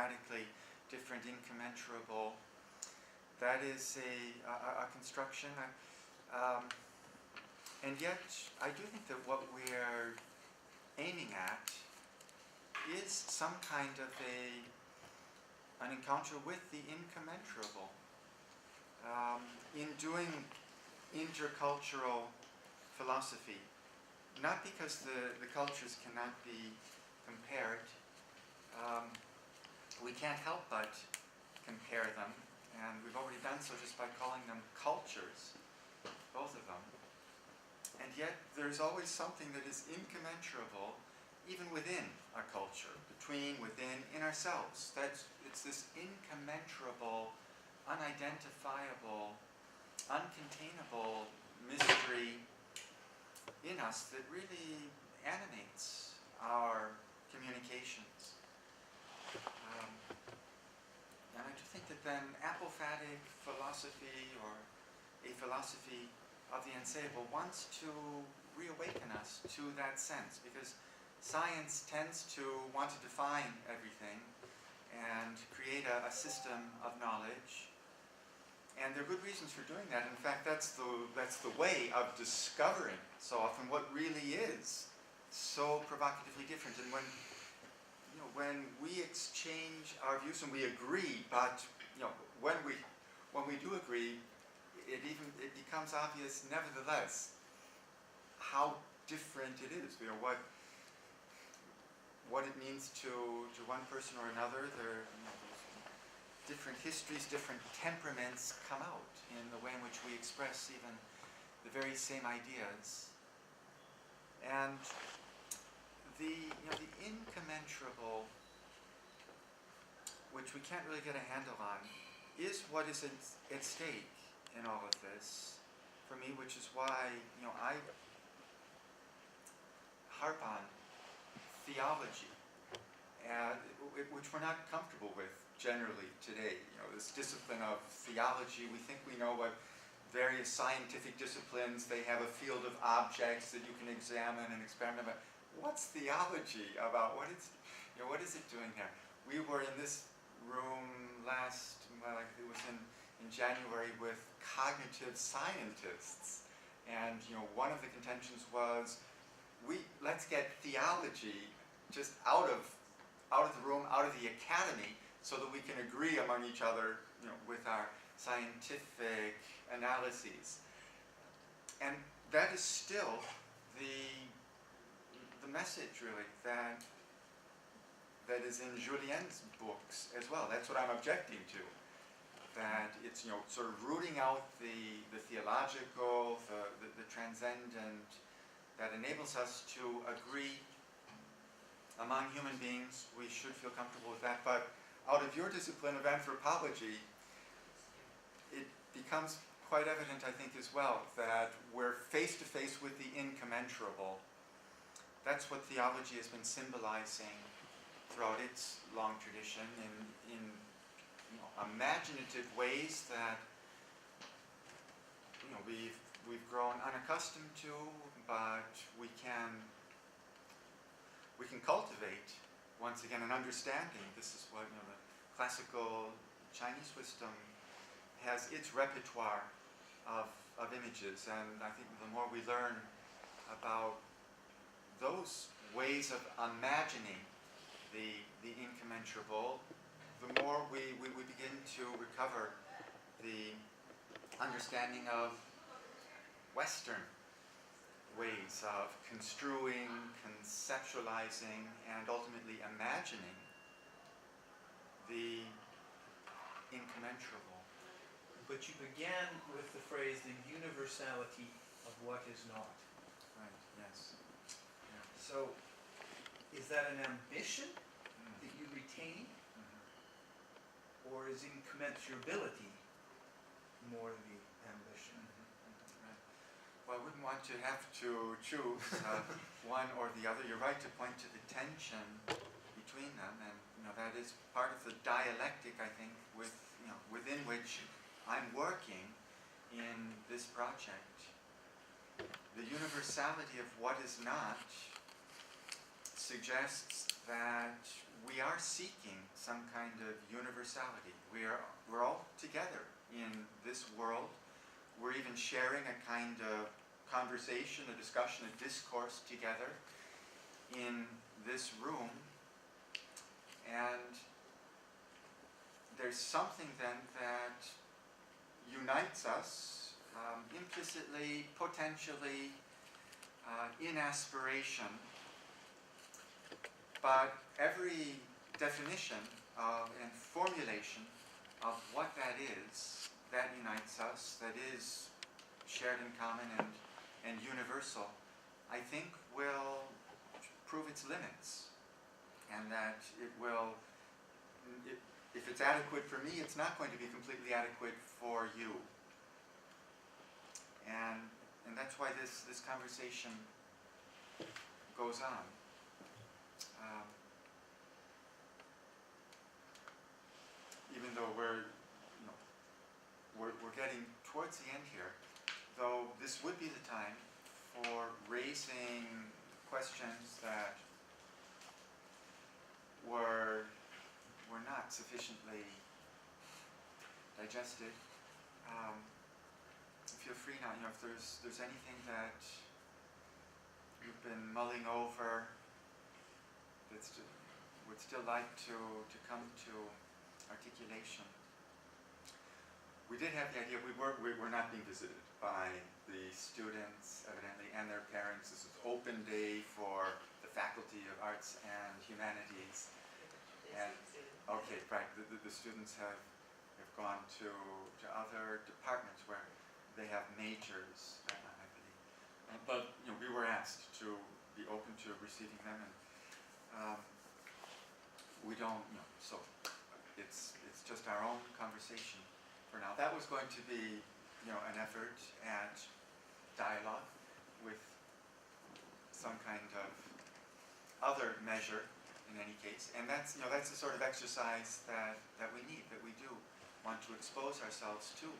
radically different, incommensurable. That is a construction. And yet, I do think that what we're aiming at is some kind of an encounter with the incommensurable. In doing intercultural philosophy, not because the cultures cannot be compared, we can't help but compare them, and we've already done so just by calling them cultures, both of them. And yet there's always something that is incommensurable even within a culture, within, in ourselves. It's this incommensurable, unidentifiable, uncontainable mystery in us that really animates our communications. And I do think that then apophatic philosophy, or a philosophy of the unsayable, wants to reawaken us to that sense, because science tends to want to define everything and create a system of knowledge. And there are good reasons for doing that. In fact, that's the way of discovering so often what really is so provocatively different. And when we exchange our views and we agree, but when we do agree, it becomes obvious, nevertheless, how different it is. What it means to one person or another. Different histories, different temperaments come out in the way in which we express even the very same ideas. And the incommensurable, which we can't really get a handle on, is what is at stake in all of this for me, which is why I harp on theology, which we're not comfortable with generally today. This discipline of theology, we think we know what various scientific disciplines, they have a field of objects that you can examine and experiment about. What's theology about? What is it doing there? We were in this room it was in January with cognitive scientists, and one of the contentions was, let's get theology just out of the room, out of the academy, so that we can agree among each other, with our scientific analyses. And that is still the message, really, that is in Julien's books as well. That's what I'm objecting to. That it's sort of rooting out the theological, the transcendent, that enables us to agree among human beings. We should feel comfortable with that. But out of your discipline of anthropology, it becomes quite evident, I think, as well, that we're face to face with the incommensurable. That's what theology has been symbolizing throughout its long tradition in imaginative ways that we've grown unaccustomed to, but we can cultivate once again an understanding. This is what the classical Chinese wisdom has, its repertoire of images, and I think the more we learn about those ways of imagining the incommensurable, the more we begin to recover the understanding of Western ways of construing, conceptualizing, and ultimately imagining the incommensurable. But you began with the phrase, the universality of what is not. Right, yes. Yeah. So, is that an ambition that you retain? Or is incommensurability more the ambition? Right. Well, I wouldn't want to have to choose one or the other. You're right to point to the tension between them, and that is part of the dialectic, I think, within which I'm working in this project. The universality of what is not suggests that we are seeking some kind of universality. We're all together in this world. We're even sharing a kind of conversation, a discussion, a discourse together in this room. And there's something then that unites us implicitly, potentially, in aspiration. But every definition and formulation of what that is, that unites us, that is shared in common and universal, I think will prove its limits. And that it will, if it's adequate for me, it's not going to be completely adequate for you. And that's why this conversation goes on. Even though we're getting towards the end here, though this would be the time for raising questions that were not sufficiently digested. Feel free now, if there's anything that you've been mulling over that would still like to come to articulation. We did have the idea, we were not being visited by the students, evidently, and their parents. This is open day for the Faculty of Arts and Humanities. And, okay, right, the students have gone to other departments where they have majors, I believe. But, we were asked to be open to receiving them, and we don't, so it's just our own conversation for now. That was going to be, an effort at dialogue with some kind of other measure in any case. And that's, that's the sort of exercise that we need, that we do want to expose ourselves to.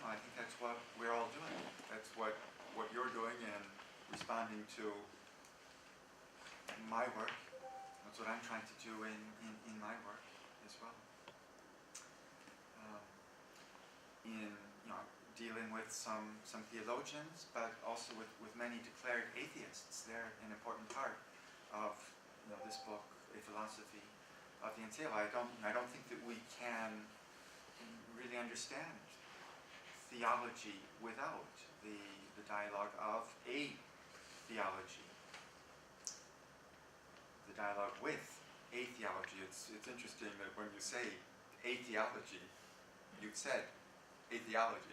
I think that's what we're all doing. That's what you're doing in responding to my work. That's what I'm trying to do in my work as well. In dealing with some theologians, but also with many declared atheists. They're an important part of this book, A Philosophy of the Entail. I don't think that we can really understand theology without the dialogue of a theology. The dialogue with a theology. It's interesting that when you say a theology, you've said a theology.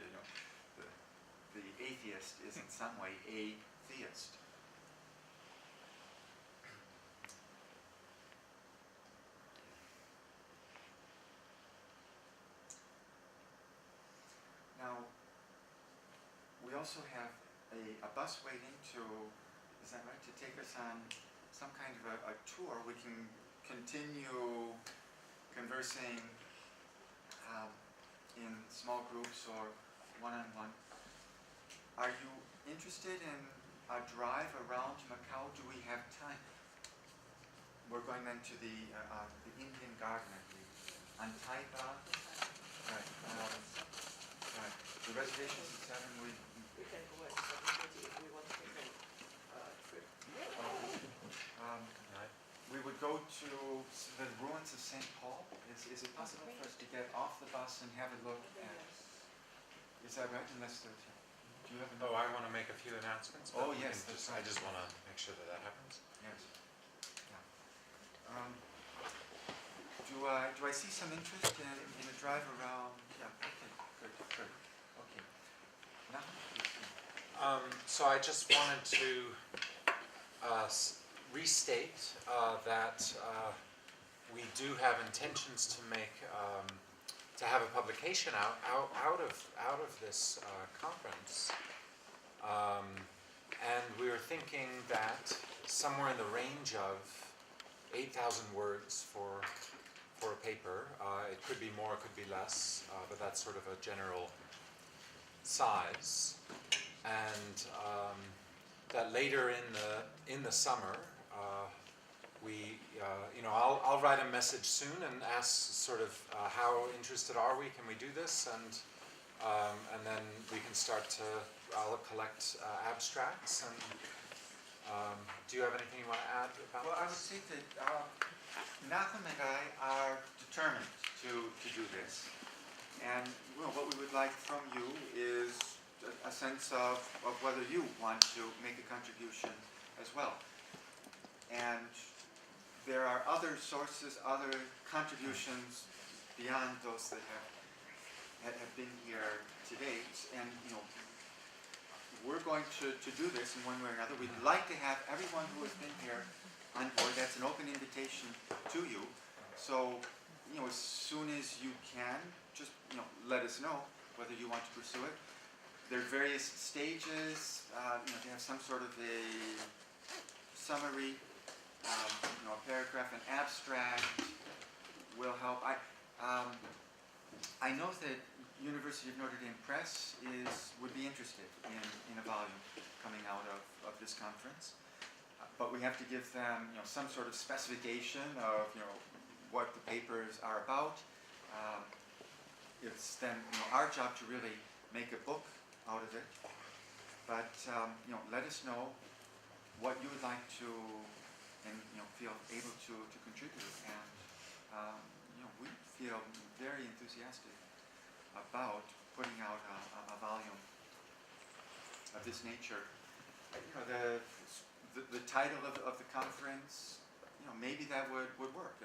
The atheist is in some way a theist. Now, we also have a bus waiting is that right, to take us on some kind of a tour. We can continue conversing in small groups or one-on-one. Are you interested in a drive around Macau? Do we have time? We're going then to the Indian Garden, I believe, on Taipa. Right. Right. The reservations at 7. We can go at 7:30 if we want to take a trip. We would go to the ruins of St. Paul. Is it possible for us to get off the bus and have a look at? Is that right? Unless do you have? I want to make a few announcements. Oh yes, I just want to make sure that happens. Yes. Yeah. Do I see some interest in a drive around? Yeah. Okay. Good. Okay. Now. So I just wanted to restate that we do have intentions to make to have a publication out of this conference, and we were thinking that somewhere in the range of 8,000 words for a paper. It could be more, it could be less, but that's sort of a general size, and that later in the summer I'll write a message soon and ask sort of how interested are we? Can we do this? And then we can start to. I'll collect abstracts. And do you have anything you want to add about Well, I would this? say that Malcolm and I are determined to do this. And what we would like from you is a sense of whether you want to make a contribution as well. And there are other sources, other contributions beyond those that have been here to date. And we're going to do this in one way or another. We'd like to have everyone who has been here on board. That's an open invitation to you. So, as soon as you can, just let us know whether you want to pursue it. There are various stages. To have some sort of a summary, a paragraph, an abstract will help. I know that University of Notre Dame Press would be interested in a volume coming out of this conference, but we have to give them some sort of specification of what the papers are about. It's then our job to really make a book out of it. But let us know what you would like to, and feel able to contribute. And we feel very enthusiastic about putting out a volume of this nature. The title of the conference, maybe that would work.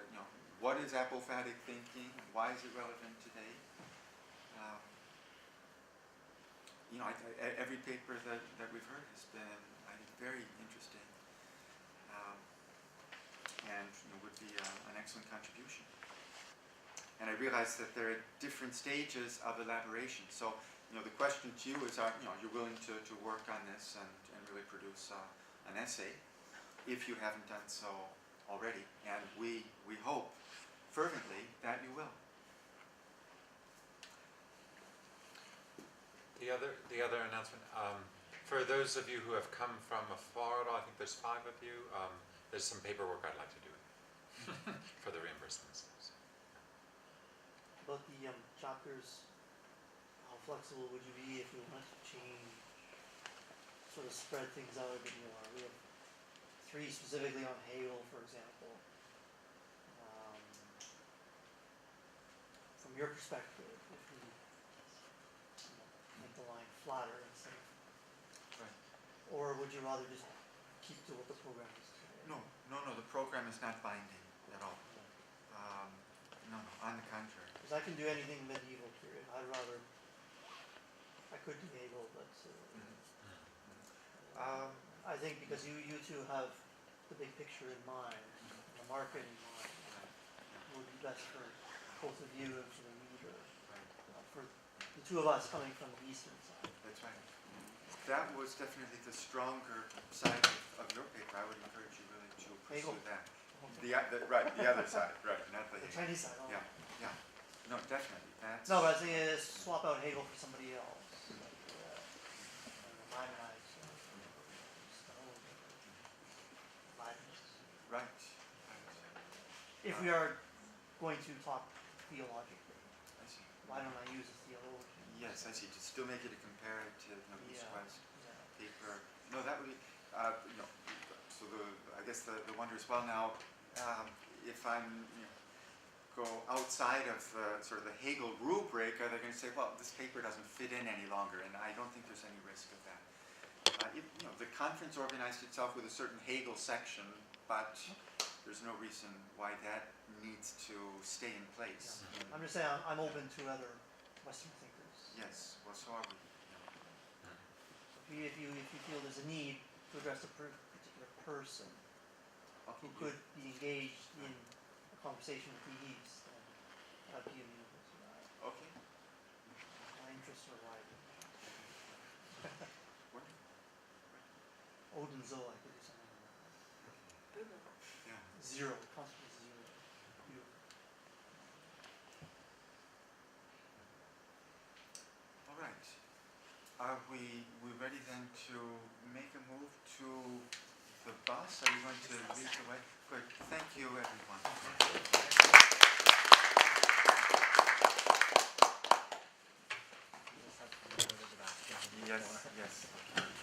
What is apophatic thinking? Why is it relevant today? Every paper that we've heard has been, I think, very interesting, and would be an excellent contribution. And I realize that there are different stages of elaboration. So, the question to you is, you're willing to work on this and really produce an essay, if you haven't done so already. And we hope fervently that you will. The other announcement, for those of you who have come from afar, I think there's 5 of you, there's some paperwork I'd like to do for the reimbursements. About the chapters, how flexible would you be if you wanted to change, sort of spread things out a bit more? We have 3 specifically on Hegel, for example. From your perspective, if we make the line flatter instead of, Right. or would you rather just keep to what the program is today? No. The program is not binding at all. No, on the contrary. Because I can do anything medieval period. I could do Hegel, but I think because you two have the big picture in mind, the market in mind, it would be best for both of you and for the reader. For the 2 of us coming from the eastern side. That's right. That was definitely the stronger side of your paper. I would encourage you really to pursue Hegel. that. Okay. The other side, right, not the The Hegel. Chinese side. Oh. Yeah. No, definitely. That's No, but I was thinking swap out Hegel for somebody else. Like, Maimonides, Stone, Leibniz. right. If we are going to talk theologically, I see. why don't I use a theologian? Yes, I see. To still make it a comparative East-West Yeah. paper. No, that would be, so I guess the wonder is, well, now, if I'm, go outside of sort of the Hegel rubric, are they going to say, well, this paper doesn't fit in any longer? And I don't think there's any risk of that. The conference organized itself with a certain Hegel section, but there's no reason why that needs to stay in place. Yeah. I'm just saying I'm open to other Western thinkers. Yes, well, so are we. If you feel there's a need to address a particular person who could be engaged in a conversation with the East, then I'd be amenable to that. Okay. My interests are wide. Wonderful. Odin Zoe, I could do something like that. Yeah. 0, constantly 0. Beautiful. All right. Are we ready then to make a move to the bus. Are you going to lead the way? Good. Thank you, everyone. Yes, yes.